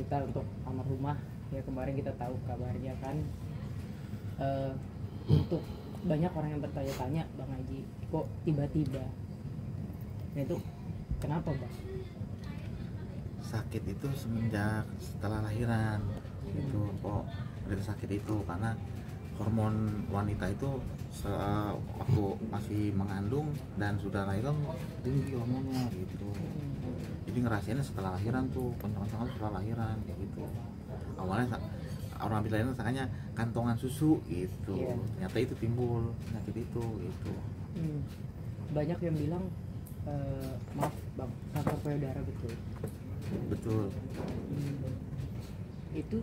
kita untuk almarhumah ya, kemarin kita tahu kabarnya kan. Untuk banyak orang yang bertanya-tanya, Bang Haji, kok tiba-tiba? Nah itu kenapa, Bang? Sakit itu semenjak setelah lahiran itu kok ada sakit itu karena hormon wanita itu waktu masih mengandung dan sudah lahir tinggi hormonnya gitu. Jadi ngerasainnya setelah lahiran tuh, kencang-kencangan setelah lahiran kayak gitu. Awalnya orang bilangnya sakitnya kantongan susu gitu. Ternyata itu timbul penyakit itu gitu. Banyak yang bilang maaf Bang, kanker payudara betul. Betul. Itu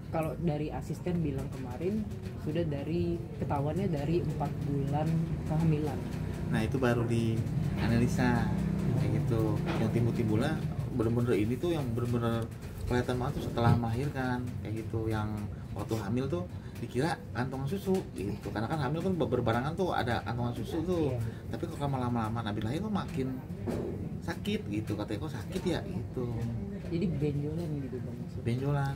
kalau dari asisten bilang kemarin sudah dari ketahuannya dari 4 bulan kehamilan. Nah itu baru dianalisa kayak gitu. Yang timbul-timbulnya bener-bener ini tuh yang bener-bener kelihatan banget tuh setelah melahirkan kayak gitu. Yang waktu hamil tuh dikira kantongan susu gitu, karena kan hamil kan berbarangan tuh ada kantongan susu tuh. Tapi kok lama-lama Nabi lahir tuh makin sakit gitu, katanya kok sakit ya gitu. Jadi benjolan gitu Bang maksudnya. Benjolan.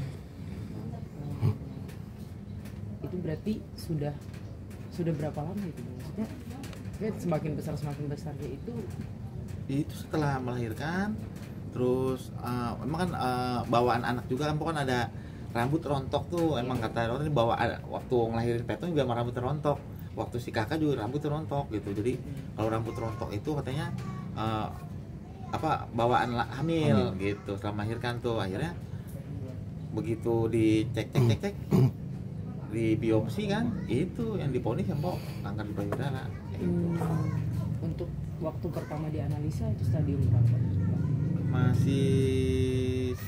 Itu berarti sudah berapa lama itu Bang? Maksudnya semakin besarnya itu setelah melahirkan. Terus emang kan bawaan anak juga kan ada rambut rontok tuh, emang kata orang ini bawa waktu ngelahirin Peto juga sama rambut rontok. Waktu si kakak juga rambut rontok gitu. Jadi kalau rambut rontok itu katanya bawaan hamil gitu setelah melahirkan tuh. Akhirnya begitu dicek di biopsi kan itu yang diponis yang kanker di payudara gitu. Untuk waktu pertama dianalisa itu stadium berapa? Masih 1.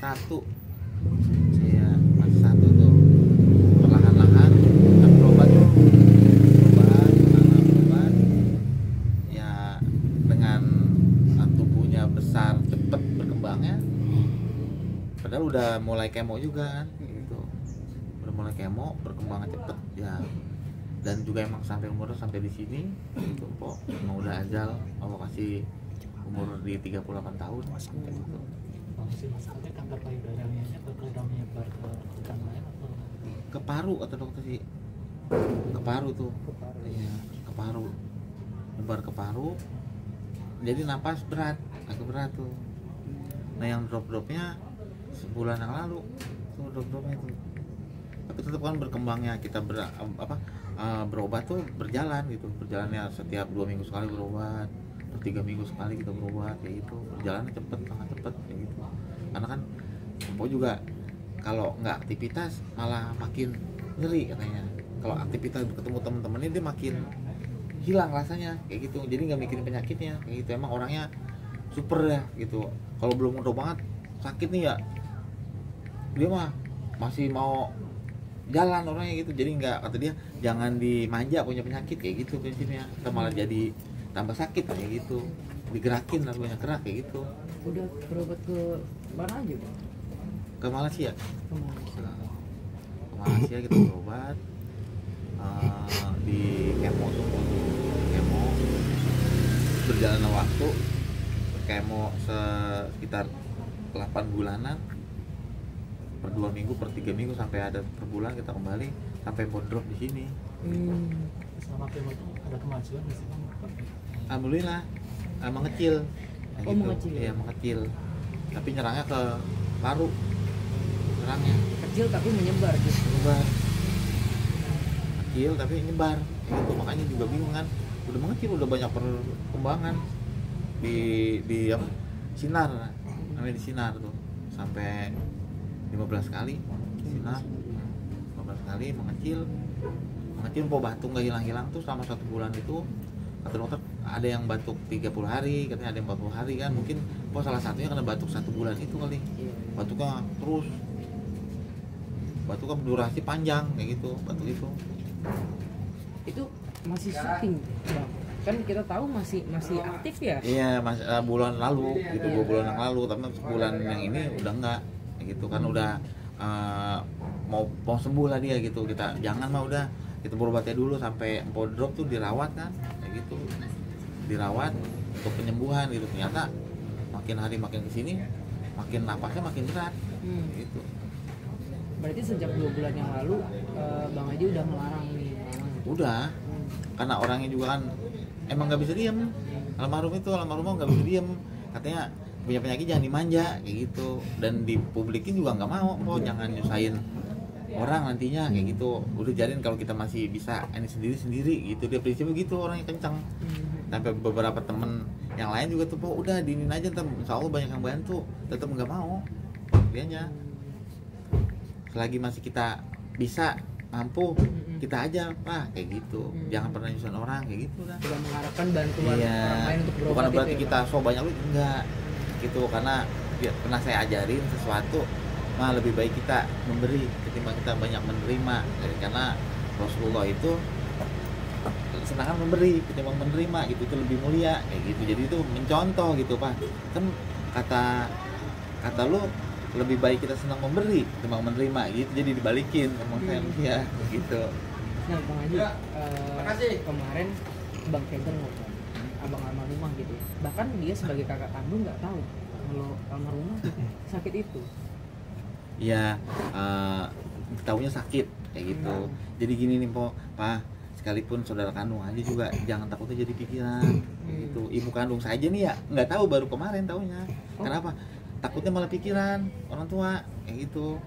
Iya, masih 1 tuh. Perlahan-lahan kan berobat ya, dengan tubuhnya besar cepet berkembangnya. Padahal udah mulai kemo juga kan gitu. Udah mulai kemo, berkembangnya cepet ya. Dan juga emang sampai umurnya sampai di sini gitu kok. Emang udah ajal, Allah kasih umur di 38 tahun gitu. Masalahnya kanker payudaranya udah menyebar ke organ lain atau ke paru kata dokter sih. Ke paru tuh. Iya, ke paru. Nyebar ke paru. Jadi napas berat, agak berat tuh. Nah yang drop-dropnya sebulan yang lalu tuh drop-dropnya tuh. Tapi tetap kan berkembangnya kita berobat tuh berjalan gitu. Berjalannya setiap 2 minggu sekali berobat. 3 minggu sekali kita berobat kayak gitu. Berjalannya sangat cepet kayak gitu. Karena kan Empo juga kalau nggak aktivitas malah makin nyeri katanya. Kalau aktivitas ketemu temen-temennya dia makin hilang rasanya kayak gitu. Jadi nggak mikirin penyakitnya kayak gitu. Emang orangnya super ya gitu. Kalau belum udah banget sakit nih ya dia mah masih mau jalan orangnya gitu. Jadi nggak, kata dia jangan dimanja punya penyakit kayak gitu prinsipnya. Kita malah jadi tambah sakit kayak gitu, digerakin lah banyak gerak kayak gitu. Udah berobat ke mana aja Bang? Ke Malaysia. Ke Malaysia. Ke Malaysia kita berobat di kemo semua tuh, kemo berjalannya waktu kemo sekitar 8 bulanan, per 2 minggu, per 3 minggu, sampai ada per bulan kita kembali sampai drop di sini. selama kemo itu ada kemajuan di sini? Alhamdulillah mengecil. Oh, gitu. mengecil. Iya, mengecil. Tapi nyerangnya ke paru. Nyerangnya Kecil tapi menyebar gitu. menyebar. Kecil tapi nyebar. Itu makanya juga bingung kan. Udah mengecil, udah banyak perkembangan di sinar. Namanya di sinar tuh. Sampai 15 kali sinar. 15 kali mengecil. Mengecil batuk nggak hilang-hilang tuh selama 1 bulan itu. Kata dokter ada yang batuk 30 hari, katanya ada yang 40 hari kan. Mungkin salah satunya karena batuk 1 bulan itu kali. Batuknya terus, batuknya durasi panjang kayak gitu, batuk itu. Itu masih syuting Bang? Kan kita tahu masih aktif ya? Iya, bulan lalu gitu, 2 bulan yang lalu. Tapi sebulan yang ini udah enggak kayak gitu kan, udah mau sembuh lah dia gitu. Kita jangan mah udah, kita berobatnya dulu sampai Empo drop tuh, dirawat kan kayak gitu, dirawat untuk penyembuhan gitu. Ternyata makin hari makin kesini makin napasnya makin berat gitu. Berarti sejak 2 bulan yang lalu Bang Haji udah melarang nih. Udah, karena orangnya juga kan emang nggak bisa diem. Almarhum nggak bisa diem, katanya punya penyakit jangan dimanja kayak gitu, dan dipublikin juga nggak mau, jangan nyusahin orang nantinya kayak gitu. Udah jadiin kalau kita masih bisa ini sendiri gitu, dia prinsipnya gitu, orangnya kencang. Sampai beberapa temen yang lain juga tuh, udah diinin aja, ntar insya Allah banyak yang bantu, tetap nggak mau dianya. Selagi masih kita bisa mampu, kita aja lah kayak gitu. Jangan pernah nyusahin orang kayak gitu lah. Tidak mengharapkan bantuan Iya, orang lain untuk berobat. bukan berarti itu ya, kita so banyak duit, enggak gitu, karena pernah saya ajarin sesuatu mah lebih baik kita memberi ketimbang kita banyak menerima. Jadi karena Rasulullah itu senangan memberi ketimbang menerima gitu, itu lebih mulia kayak gitu. Jadi itu mencontoh gitu Pak, kan kata lu lebih baik kita senang memberi ketimbang menerima gitu, jadi dibalikin ngomong saya ya gitu. Nah Bang Haji, kemarin Bang Keder ngomong abang almarhumah gitu, bahkan dia sebagai kakak kandung nggak tahu kalau almarhumah sakit itu. Ya, taunya sakit kayak gitu. Jadi gini nih Pak, sekalipun saudara kandung aja juga jangan takutnya jadi pikiran kayak gitu. Ibu kandung saja nih ya nggak tahu, baru kemarin taunya. Kenapa? Takutnya malah pikiran orang tua kayak gitu.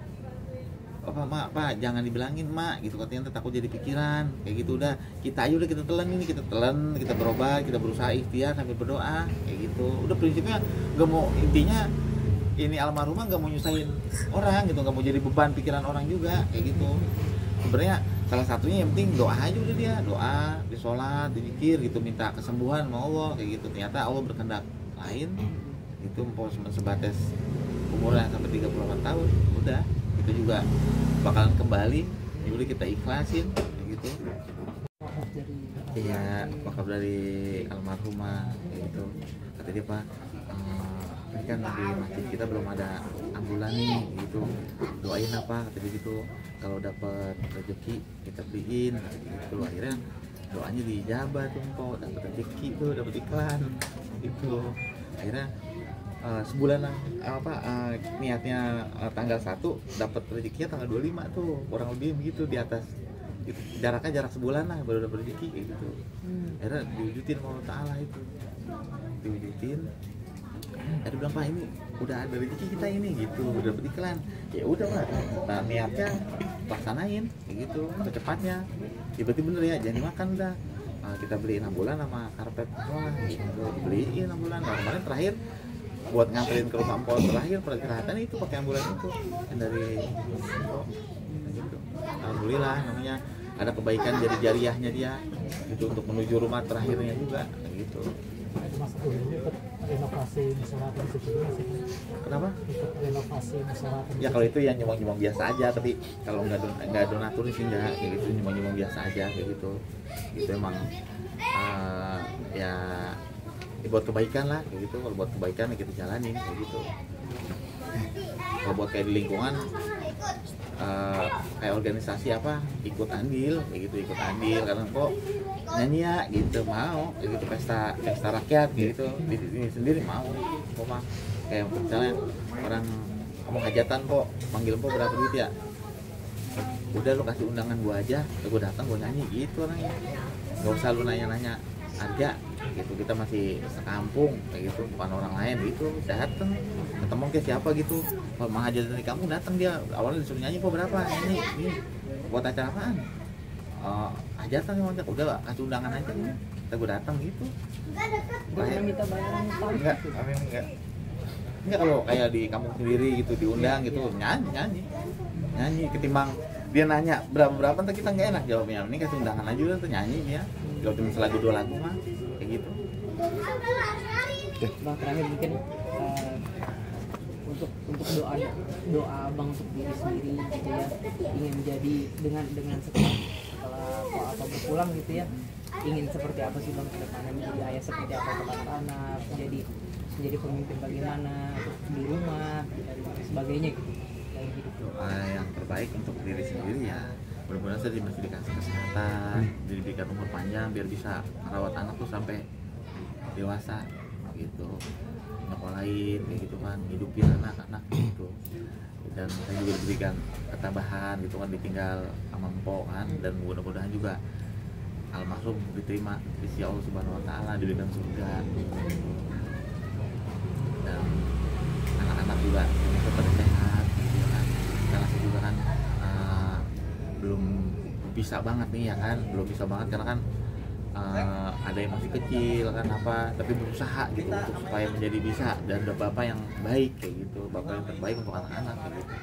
Apa mak, Pak jangan dibilangin mak gitu, katanya takut jadi pikiran kayak gitu. Udah kita aja udah kita telan, kita berobat, kita berusaha ikhtiar sambil berdoa kayak gitu. Udah prinsipnya nggak mau, intinya ini almarhumah nggak mau nyusahin orang gitu, nggak mau jadi beban pikiran orang juga kayak gitu. Sebenarnya salah satunya yang penting doa aja udah, dia doa, di sholat, di zikir gitu, minta kesembuhan sama Allah kayak gitu. Ternyata Allah berkehendak lain itu, mau sebatas umurnya sampai 38 tahun udah, itu juga bakalan kembali, ya udah kita ikhlasin kayak gitu. Iya, wakaf dari almarhumah kayak gitu. Kata dia Pak, ini kan di masjid kita belum ada ambulan nih gitu, doain apa kata dia gitu, kalau dapat rezeki kita beliin gitu. Akhirnya doanya dijabah tuh Mpok, dapat rezeki tuh, dapat iklan gitu. Akhirnya sebulan niatnya tanggal 1 dapat rezekinya tanggal 25 tuh, kurang lebih begitu, di atas gitu. Jarak sebulan lah baru dapat rezeki kayak gitu. Akhirnya diwujudin Allah Ta'ala itu, diwujudin. Dia bilang Pak ini udah ada rezeki kita ini gitu, udah dapet iklan. Ya udah Pak, nah niatnya laksanain kayak gitu secepatnya. Ya berarti bener ya, jangan dimakan udah. Kita beliin ambulan sama karpet semua gitu, beliin ambulan. Nah kemarin terakhir buat nganterin ke rumah Mpok terakhir perakiraan itu pakai ambulan itu yang dari Mpok gitu. Alhamdulillah namanya ada kebaikan jadi jariahnya dia itu untuk menuju rumah terakhirnya juga kayak gitu. Mas dulu ikut renovasi musola di situ juga sih. Kenapa? Ikut renovasi musola. Ya kalau itu ya nyumbang biasa aja, tapi kalau nggak donatur sih enggak kayak gitu, nyumbang biasa aja kayak gitu. Itu emang ya buat kebaikan lah kayak gitu. Kalau buat kebaikan ya kita jalanin kayak gitu. Kalau buat kayak di lingkungan kayak organisasi apa ikut andil kayak gitu, ikut andil karena kok nyanyi ya gitu, mau kayak gitu, pesta rakyat gitu di sini sendiri mau kok mah. Kayak misalnya orang kamu hajatan kok panggil kok berapa duit ya, udah lu kasih undangan gua aja, gua datang gua nyanyi gitu orangnya, nggak usah lu nanya harga gitu. Kita masih sekampung kayak gitu, bukan orang lain gitu. Dateng ketemu ke siapa gitu, kalau mau hajatan dari kamu datang, dia awalnya disuruh nyanyi kok berapa, nyanyi ini buat acara apaan, hajatan yang ngajak, udah kasih undangan aja ya, kita gue datang gitu. Bukan minta bayaran Enggak, enggak kalau kayak di kampung sendiri gitu diundang gitu, nyanyi ketimbang dia nanya berapa ntar kita nggak enak jawabnya. Ini kasih undangan aja udah tuh nyanyi ya, kalau cuma selagu 2 lagu mah kayak gitu. Bang terakhir mungkin untuk doa abang untuk diri sendiri gitu ya, ingin menjadi dengan setelah apa berpulang gitu ya, ingin seperti apa sih bang ke depannya, menjadi ayah seperti apa ke anak, menjadi pemimpin bagaimana di rumah dan sebagainya gitu kayak gitu. Doa yang terbaik untuk diri sendiri ya, mudah-mudahan saya masih dikasih kesehatan, diberikan umur panjang biar bisa merawat anak tuh sampai dewasa gitu. nyekolahin kayak gitu kan, hidupin anak-anak gitu. Dan saya juga diberikan ketabahan gitu kan, ditinggal sama empok kan, dan mudah-mudahan juga almarhum diterima di sisi Allah Subhanahu wa taala, diberikan surga. Dan anak-anak juga semoga pada sehat gitu kan. Karena saya juga kan belum bisa banget nih ya kan, belum bisa banget karena kan ada yang masih kecil kan apa, tapi berusaha gitu untuk supaya menjadi bisa dan ada bapak yang baik kayak gitu, bapak yang terbaik untuk anak-anak kayak gitu.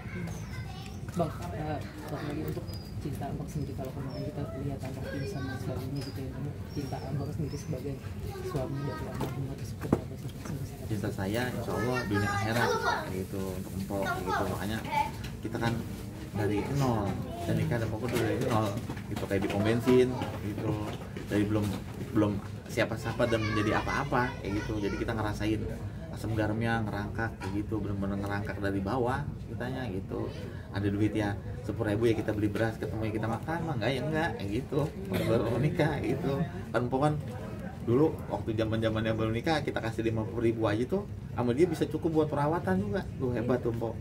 Bang, balik lagi untuk cinta abang sendiri. Kalau kemarin kita lihat abang ini sama suaminya gitu ya, cinta abang sendiri sebagai suami dari almarhum itu seperti apa sih? Cinta saya insya Allah dunia akhirat kayak gitu untuk empok kayak gitu. Makanya kita kan dari nol dan nikah dan pokok dari nol gitu, kayak di pom bensin gitu, dari belum siapa-siapa dan menjadi apa-apa kayak gitu. Jadi kita ngerasain asam garamnya, ngerangkak kayak gitu, benar-benar ngerangkak dari bawah kitanya gitu. Ada duit ya 10.000 ya kita beli beras, ketemu ya kita makan, mah enggak ya enggak kayak gitu. Baru nikah kayak gitu kan, pokoknya dulu waktu zaman-zamannya belum nikah kita kasih 50.000 aja tuh sama dia bisa cukup buat perawatan juga tuh, hebat tuh Mpok.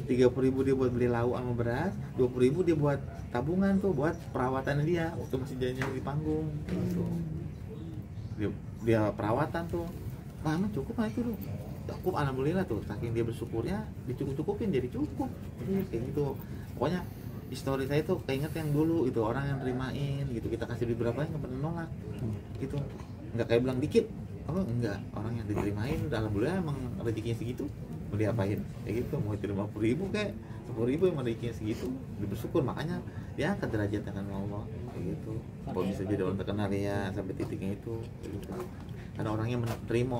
30.000 dia buat beli lauk sama beras, 20.000 dia buat tabungan tuh buat perawatan dia waktu masih jalan di panggung gitu. Dia perawatan tuh lama cukup lah itu tuh, cukup alhamdulillah tuh, saking dia bersyukurnya dicukup-cukupin jadi cukup kayak gitu. Pokoknya histori saya tuh keinget yang dulu itu, orang yang nerimain gitu, kita kasih duit berapa nggak pernah nolak gitu, nggak kayak bilang dikit, oh enggak, orang yang diterimain alhamdulillah emang rezekinya segitu, mau diapain kayak gitu, mau itu 50.000 kayak 10.000 emang rezekinya segitu, dia bersyukur, makanya dia angkat derajatnya kan Allah kayak gitu. Kalau bisa jadi orang terkenal ya sampai titiknya itu kayak gitu. Ada orangnya menerima